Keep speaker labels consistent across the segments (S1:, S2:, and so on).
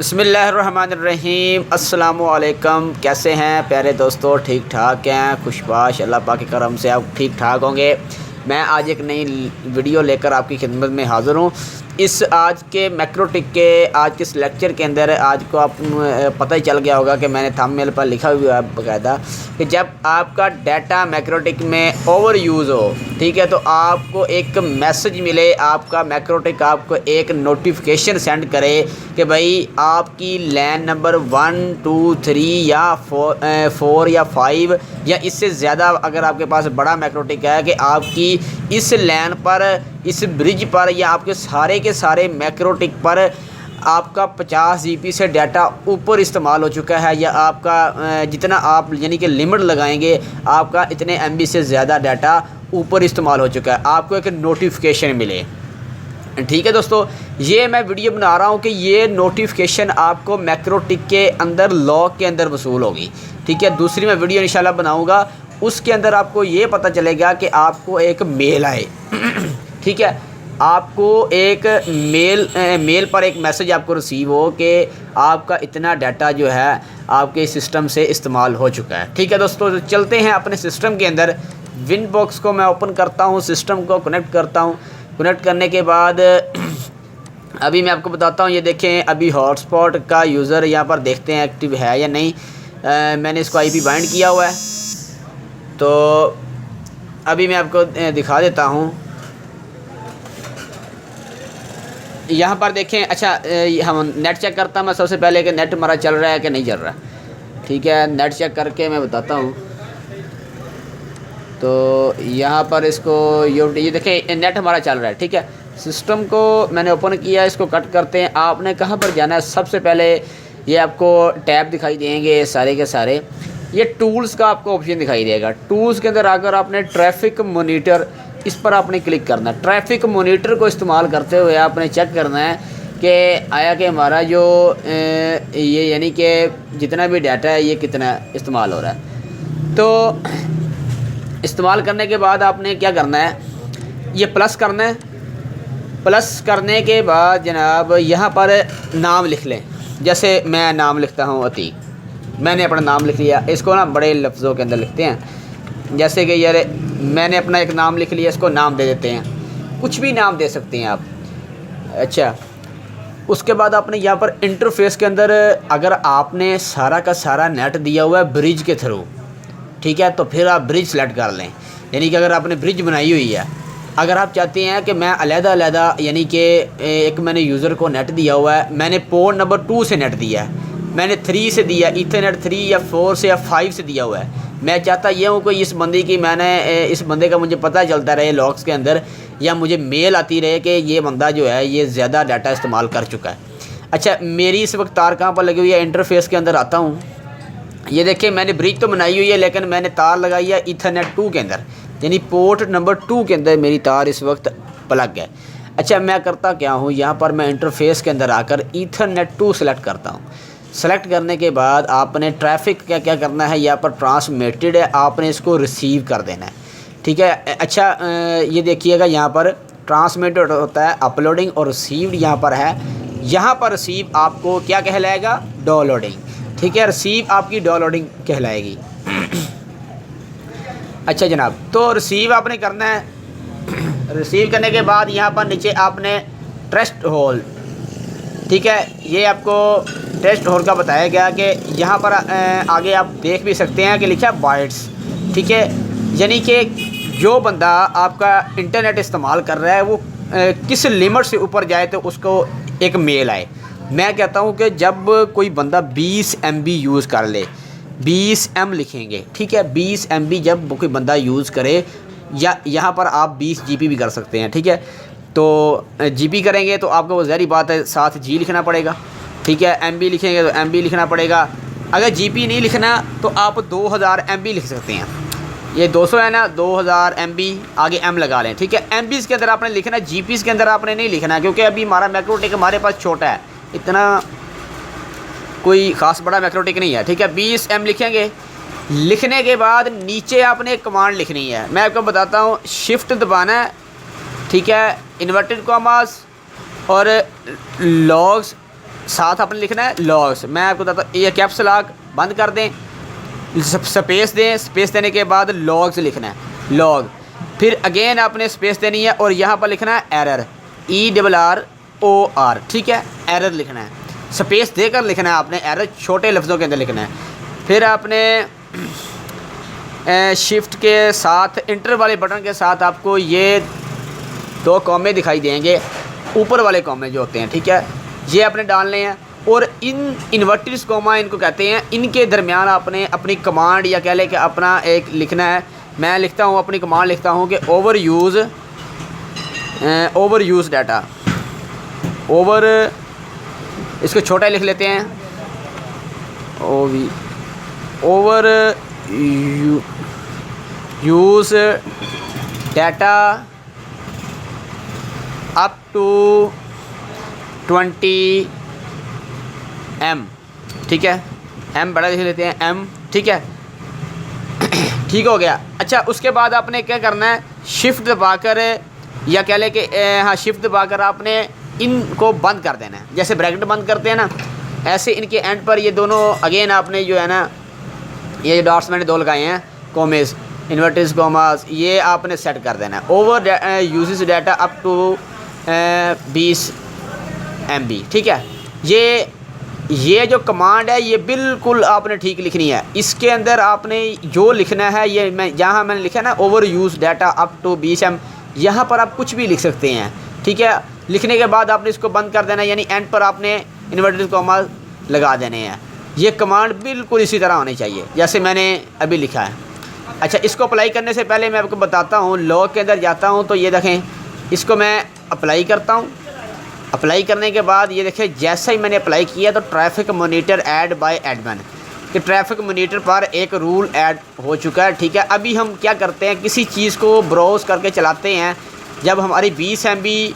S1: बिस्मिल्लाहिर्रहमानिर्रहीम अस्सलामुअलैकुम। कैसे हैं प्यारे दोस्तों? ठीक ठाक हैं? खुशबाश अल्लाह पाक के करम से आप ठीक ठाक होंगे। मैं आज एक नई वीडियो लेकर आपकी खिदमत में हाज़िर हूँ। इस आज के मैक्रोटिक के आज के इस लेक्चर के अंदर आज को आप पता ही चल गया होगा कि मैंने थंबनेल पर लिखा हुआ है बाकायदा कि जब आपका डाटा मैक्रोटिक में ओवर यूज़ हो, ठीक है, तो आपको एक मैसेज मिले, आपका मैक्रोटिक आपको एक नोटिफिकेशन सेंड करे कि भाई आपकी लैन नंबर 1 2 3 या 4 या 5 या इससे ज़्यादा अगर आपके पास बड़ा मैक्रोटिक है कि आपकी इस लैन पर, इस ब्रिज पर या आपके सारे मैक्रोटिक पर आपका 50 GB से डाटा ऊपर इस्तेमाल हो चुका है या आपका जितना आप यानी कि लिमिट लगाएंगे आपका इतने MB से ज़्यादा डाटा ऊपर इस्तेमाल हो चुका है, आपको एक नोटिफिकेशन मिले। ठीक है दोस्तों, ये मैं वीडियो बना रहा हूँ कि ये नोटिफिकेशन आपको मैक्रोटिक के अंदर लॉग के अंदर वसूल होगी। ठीक है, दूसरी मैं वीडियो इंशाल्लाह बनाऊँगा, उसके अंदर आपको ये पता चलेगा कि आपको एक मेल आए ठीक है, आपको एक मेल पर एक मैसेज आपको रिसीव हो कि आपका इतना डाटा जो है आपके सिस्टम से इस्तेमाल हो चुका है। ठीक है दोस्तों, तो चलते हैं अपने सिस्टम के अंदर। विंडबॉक्स को मैं ओपन करता हूँ, सिस्टम को कनेक्ट करता हूँ। कनेक्ट करने के बाद अभी मैं आपको बताता हूँ, ये देखें अभी हॉटस्पॉट का यूज़र यहाँ पर देखते हैं एक्टिव है या नहीं। मैंने इसको IP बाइंड किया हुआ है, तो अभी मैं आपको दिखा देता हूँ। यहाँ पर देखें, अच्छा हम नेट चेक करता हूँ मैं सबसे पहले कि नेट हमारा चल रहा है कि नहीं चल रहा। ठीक है, नेट चेक करके मैं बताता हूँ। तो यहाँ पर इसको ये देखें नेट हमारा चल रहा है। ठीक है, सिस्टम को मैंने ओपन किया, इसको कट करते हैं। आपने कहाँ पर जाना है? सबसे पहले ये आपको टैब दिखाई देंगे सारे के सारे, ये टूल्स का आपको ऑप्शन दिखाई देगा। टूल्स के अंदर आकर आपने ट्रैफिक मोनीटर, इस पर आपने क्लिक करना है। ट्रैफिक मोनीटर को इस्तेमाल करते हुए आपने चेक करना है कि आया कि हमारा जो ये यानी कि जितना भी डाटा है ये कितना इस्तेमाल हो रहा है। तो इस्तेमाल करने के बाद आपने क्या करना है, ये प्लस करना है। प्लस करने के बाद जनाब यहाँ पर नाम लिख लें। जैसे मैं नाम लिखता हूँ अतीक, मैंने अपना नाम लिख लिया। इसको ना बड़े लफ्ज़ों के अंदर लिखते हैं, जैसे कि यार मैंने अपना एक नाम लिख लिया, इसको नाम दे देते हैं, कुछ भी नाम दे सकते हैं आप। अच्छा, उसके बाद आपने यहाँ पर इंटरफेस के अंदर अगर आपने सारा का सारा नेट दिया हुआ है ब्रिज के थ्रू, ठीक है, तो फिर आप ब्रिज सेलेक्ट कर लें। यानी कि अगर आपने ब्रिज बनाई हुई है, अगर आप चाहते हैं कि मैं अलग-अलग यानी कि एक मैंने यूज़र को नेट दिया हुआ है, मैंने पोर्ट नंबर 2 से नेट दिया है, मैंने 3 से दिया, ईथरनेट 3 या 4 से या 5 से दिया हुआ है। मैं चाहता ये हूँ कि इस बंदे की इस बंदे का मुझे पता चलता रहे लॉग्स के अंदर, या मुझे मेल आती रहे कि ये बंदा जो है ये ज़्यादा डाटा इस्तेमाल कर चुका है। अच्छा, मेरी इस वक्त तार कहाँ पर लगी हुई है? इंटरफेस के अंदर आता हूँ। ये देखिए मैंने ब्रिज तो बनाई हुई है, लेकिन मैंने तार लगाई है ईथरनेट 2 के अंदर, यानी पोर्ट नंबर 2 के अंदर मेरी तार इस वक्त प्लग है। अच्छा, मैं करता क्या हूँ, यहाँ पर मैं इंटरफेस के अंदर आकर ईथरनेट 2 सेलेक्ट करता हूँ। सेलेक्ट करने के बाद आपने ट्रैफिक क्या करना है, यहाँ पर ट्रांसमिटेड है, आपने इसको रिसीव कर देना है। ठीक है, अच्छा ये देखिएगा यहाँ पर ट्रांसमिटेड होता है, अपलोडिंग और रिसीव्ड यहाँ पर है। यहाँ पर रिसीव आपको क्या कहलाएगा? डाउनलोडिंग। ठीक है, रिसीव आपकी डाउनलोडिंग कहलाएगी। अच्छा जनाब, तो रिसीव आपने करना है। रिसीव करने के बाद यहाँ पर नीचे आपने ट्रस्ट होल, ठीक है, ये आपको टेस्ट होल का बताया गया कि यहाँ पर आगे आप देख भी सकते हैं कि लिखा है बाइट्स। ठीक है, यानी कि जो बंदा आपका इंटरनेट इस्तेमाल कर रहा है वो किस लिमिट से ऊपर जाए तो उसको एक मेल आए। मैं कहता हूँ कि जब कोई बंदा 20 MB यूज़ कर ले, 20 M लिखेंगे, ठीक है, 20 MB जब कोई बंदा यूज़ करे, या यहाँ पर आप 20 GB भी कर सकते हैं। ठीक है, तो GB करेंगे तो आपको वो ज़ाहिर बात है साथ G लिखना पड़ेगा। ठीक है, MB लिखेंगे तो MB लिखना पड़ेगा। अगर GB नहीं लिखना तो आप 2000 MB लिख सकते हैं। ये 200 है ना, 2000 MB आगे M लगा लें। ठीक है, MBs के अंदर आपने लिखना, GPs के अंदर आपने नहीं लिखना, क्योंकि अभी हमारा मैक्रोटिक हमारे पास छोटा है, इतना कोई ख़ास बड़ा मैक्रोटिक नहीं है। ठीक है, 20 M लिखेंगे। लिखने के बाद नीचे आपने एक कमांड लिखनी है, मैं आपको बताता हूँ। शिफ्ट दबाना है, ठीक है, इन्वर्टेड कॉमास और लॉग्स साथ आपने लिखना है लॉग्स। मैं आपको बताता हूँ, ये कैप्स लॉक बंद कर दें, स्पेस दें, स्पेस देने के बाद लॉग्स लिखना है लॉग, फिर अगेन आपने स्पेस देनी है और यहाँ पर लिखना है एरर, ERROR, ठीक है, एरर लिखना है, स्पेस देकर लिखना है आपने, एरर छोटे लफ्ज़ों के अंदर लिखना है। फिर आपने शिफ्ट के साथ इंटर वाले बटन के साथ आपको ये 2 कॉमे दिखाई देंगे, ऊपर वाले कॉमे जो होते हैं, ठीक है, ये आपने डालने हैं। और इन इन्वर्टेड कॉमा इनको कहते हैं, इनके दरमियान आपने अपनी कमांड या कह लें कि अपना एक लिखना है। मैं लिखता हूँ, अपनी कमांड लिखता हूँ कि ओवर यूज़ डाटा, इसको छोटा लिख लेते हैं, over use data up to 20 M, ठीक है, M बड़ा लिख लेते हैं M, ठीक है, ठीक हो गया। अच्छा, उसके बाद आपने क्या करना है, शिफ्ट दबाकर या कह लें कि हाँ शिफ्ट दबाकर आपने इनको बंद कर देना है। जैसे ब्रैकेट बंद करते हैं ना, ऐसे इनके एंड पर ये दोनों अगेन आपने जो है ना, ये जो डॉट्स मैंने 2 लगाए हैं, कॉमेस, इन्वर्टेड कॉमास, ये आपने सेट कर देना है। Over uses data up to 20 MB, ठीक है। ये जो कमांड है ये बिल्कुल आपने ठीक लिखनी है। इसके अंदर आपने जो लिखना है, ये जहाँ मैंने लिखा है ना, over use data up to 20 M, यहाँ पर आप कुछ भी लिख सकते हैं, ठीक है। लिखने के बाद आपने इसको बंद कर देना है, यानी एंड पर आपने इन्वर्टेड कॉमा लगा देने हैं। ये कमांड बिल्कुल इसी तरह होनी चाहिए जैसे मैंने अभी लिखा है। अच्छा, इसको अप्लाई करने से पहले मैं आपको बताता हूँ, लॉग के अंदर जाता हूँ तो ये देखें, इसको मैं अप्लाई करता हूँ। अप्लाई करने के बाद ये देखें, जैसा ही मैंने अप्लाई किया तो traffic monitor add by admin, कि ट्रैफिक मोनीटर पर एक रूल ऐड हो चुका है, ठीक है। अभी हम क्या करते हैं, किसी चीज़ को ब्राउज़ करके चलाते हैं, जब हमारी 20 MB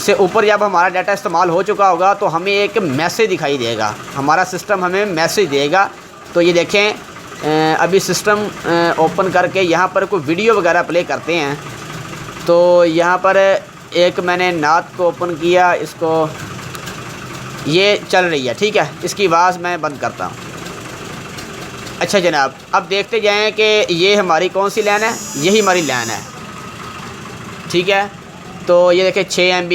S1: से ऊपर जब हमारा डाटा इस्तेमाल हो चुका होगा तो हमें एक मैसेज दिखाई देगा, हमारा सिस्टम हमें मैसेज देगा। तो ये देखें, अभी सिस्टम ओपन करके यहाँ पर कोई वीडियो वगैरह प्ले करते हैं, तो यहाँ पर एक मैंने नात को ओपन किया, इसको ये चल रही है, ठीक है। इसकी आवाज़ मैं बंद करता हूँ। अच्छा जनाब, अब देखते जाएं कि ये हमारी कौन सी लाइन है, यही हमारी लाइन है, ठीक है। तो ये देखें 6 MB,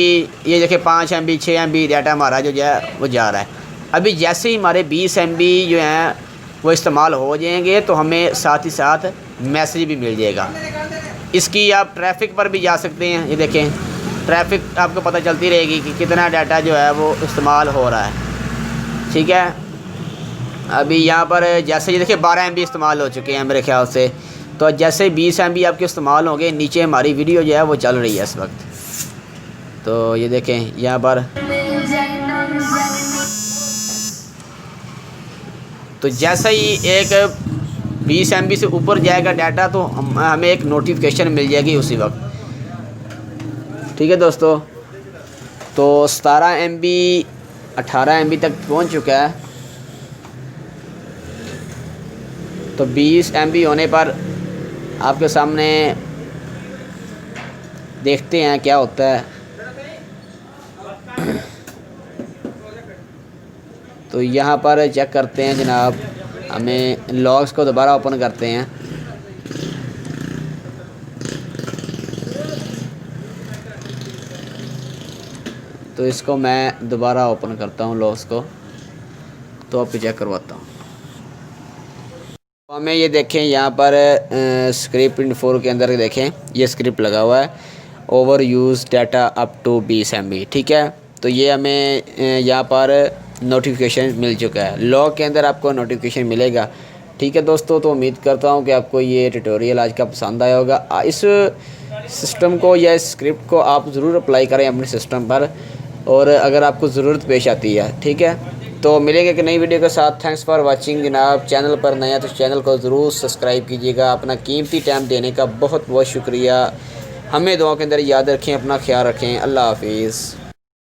S1: ये देखें 5 MB, 6 MB डाटा हमारा जो है वो जा रहा है। अभी जैसे ही हमारे 20 MB जो हैं वो इस्तेमाल हो जाएंगे तो हमें साथ ही साथ मैसेज भी मिल जाएगा। इसकी आप ट्रैफिक पर भी जा सकते हैं, ये देखें ट्रैफिक आपको पता चलती रहेगी कि कितना डाटा जो है वो इस्तेमाल हो रहा है, ठीक है। अभी यहाँ पर जैसे ये देखिए 12 MB इस्तेमाल हो चुके हैं मेरे ख्याल से, तो जैसे 20 MB आपके इस्तेमाल होंगे, नीचे हमारी वीडियो जो है वो चल रही है इस वक्त। तो ये देखें यहाँ पर, तो जैसे ही एक 20 MB से ऊपर जाएगा डाटा तो हमें एक नोटिफिकेशन मिल जाएगी उसी वक्त, ठीक है दोस्तों। तो 17 MB 18 MB तक पहुंच चुका है, तो 20 MB होने पर आपके सामने देखते हैं क्या होता है। तो यहाँ पर चेक करते हैं जनाब, हमें लॉग्स को दोबारा ओपन करते हैं। तो इसको मैं दोबारा ओपन करता हूँ लॉग्स को, तो आपको चेक करवाता हूँ। तो हमें ये देखें यहाँ पर स्क्रिप्ट Print4 के अंदर देखें, ये स्क्रिप्ट लगा हुआ है, over use data up to 20 MB, ठीक है। तो ये हमें यहाँ पर नोटिफिकेशन मिल चुका है, लॉग के अंदर आपको नोटिफिकेशन मिलेगा, ठीक है दोस्तों। तो उम्मीद करता हूँ कि आपको ये ट्यूटोरियल आज का पसंद आया होगा। इस सिस्टम को या इस स्क्रिप्ट को आप ज़रूर अप्लाई करें अपने सिस्टम पर, और अगर आपको ज़रूरत पेश आती है, ठीक है। तो मिलेंगे कि नई वीडियो के साथ। थैंक्स फॉर वाचिंग जनाब। चैनल पर नया तो चैनल को ज़रूर सब्सक्राइब कीजिएगा। अपना कीमती टाइम देने का बहुत बहुत शुक्रिया। हमें दुआ के अंदर याद रखें, अपना ख्याल रखें। अल्लाह हाफिज़।